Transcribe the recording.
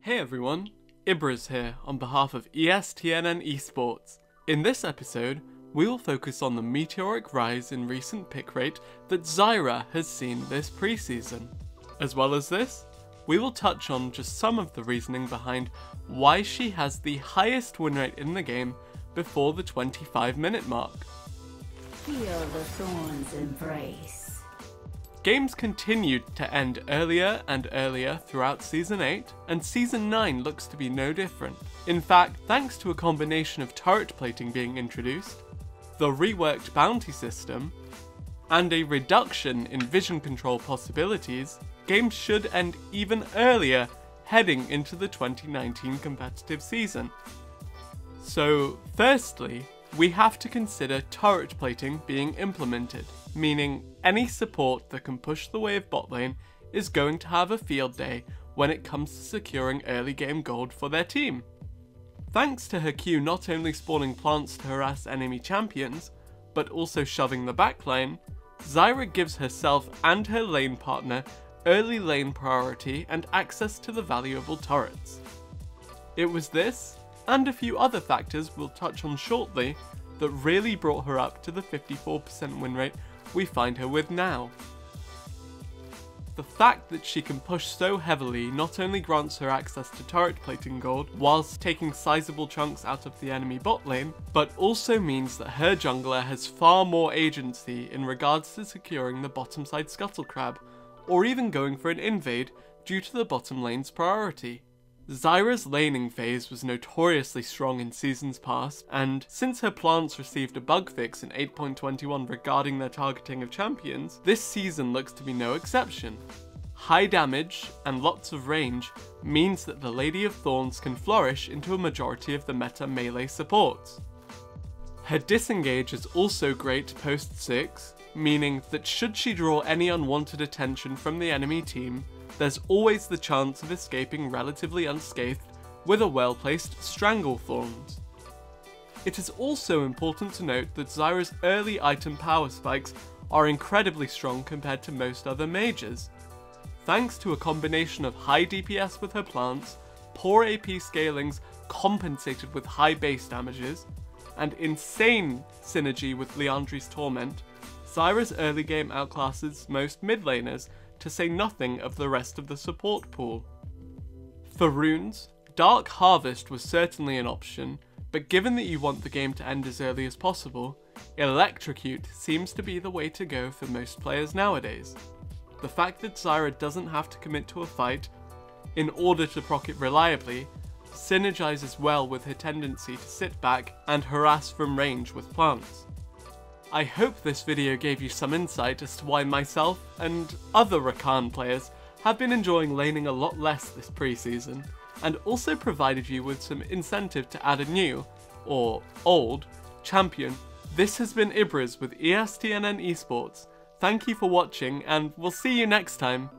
Hey everyone, Ibras here on behalf of ESTNN Esports. In this episode, we will focus on the meteoric rise in recent pick rate that ZYRA has seen this preseason. As well as this, we will touch on just some of the reasoning behind why she has the highest win rate in the game before the 25-minute mark. Feel the thorns embrace. Games continued to end earlier and earlier throughout Season 8, and Season 9 looks to be no different. In fact, thanks to a combination of turret plating being introduced, the reworked bounty system, and a reduction in vision control possibilities, games should end even earlier heading into the 2019 competitive season. So, firstly, we have to consider turret plating being implemented, meaning any support that can push the wave bot lane is going to have a field day when it comes to securing early game gold for their team. Thanks to her Q not only spawning plants to harass enemy champions, but also shoving the backline, ZYRA gives herself and her lane partner early lane priority and access to the valuable turrets. It was this, and a few other factors we'll touch on shortly, that really brought her up to the 54% win rate we find her with now. The fact that she can push so heavily not only grants her access to turret plating gold whilst taking sizable chunks out of the enemy bot lane, but also means that her jungler has far more agency in regards to securing the bottom side scuttle crab, or even going for an invade due to the bottom lane's priority. ZYRA's laning phase was notoriously strong in seasons past, and since her plants received a bug fix in 8.21 regarding their targeting of champions, this season looks to be no exception. High damage and lots of range means that the Lady of Thorns can flourish into a majority of the meta melee supports. Her disengage is also great post 6, meaning that should she draw any unwanted attention from the enemy team, there's always the chance of escaping relatively unscathed with a well-placed Strangle Thorns. It is also important to note that ZYRA's early item power spikes are incredibly strong compared to most other mages. Thanks to a combination of high DPS with her plants, poor AP scalings compensated with high base damages, and insane synergy with Liandry's Torment, ZYRA's early game outclasses most mid laners, to say nothing of the rest of the support pool. For runes, Dark Harvest was certainly an option, but given that you want the game to end as early as possible, Electrocute seems to be the way to go for most players nowadays. The fact that ZYRA doesn't have to commit to a fight in order to proc it reliably synergizes well with her tendency to sit back and harass from range with plants. I hope this video gave you some insight as to why myself and other Rakan players have been enjoying laning a lot less this preseason, and also provided you with some incentive to add a new, or old, champion. This has been Ibras with ESTNN Esports. Thank you for watching, and we'll see you next time.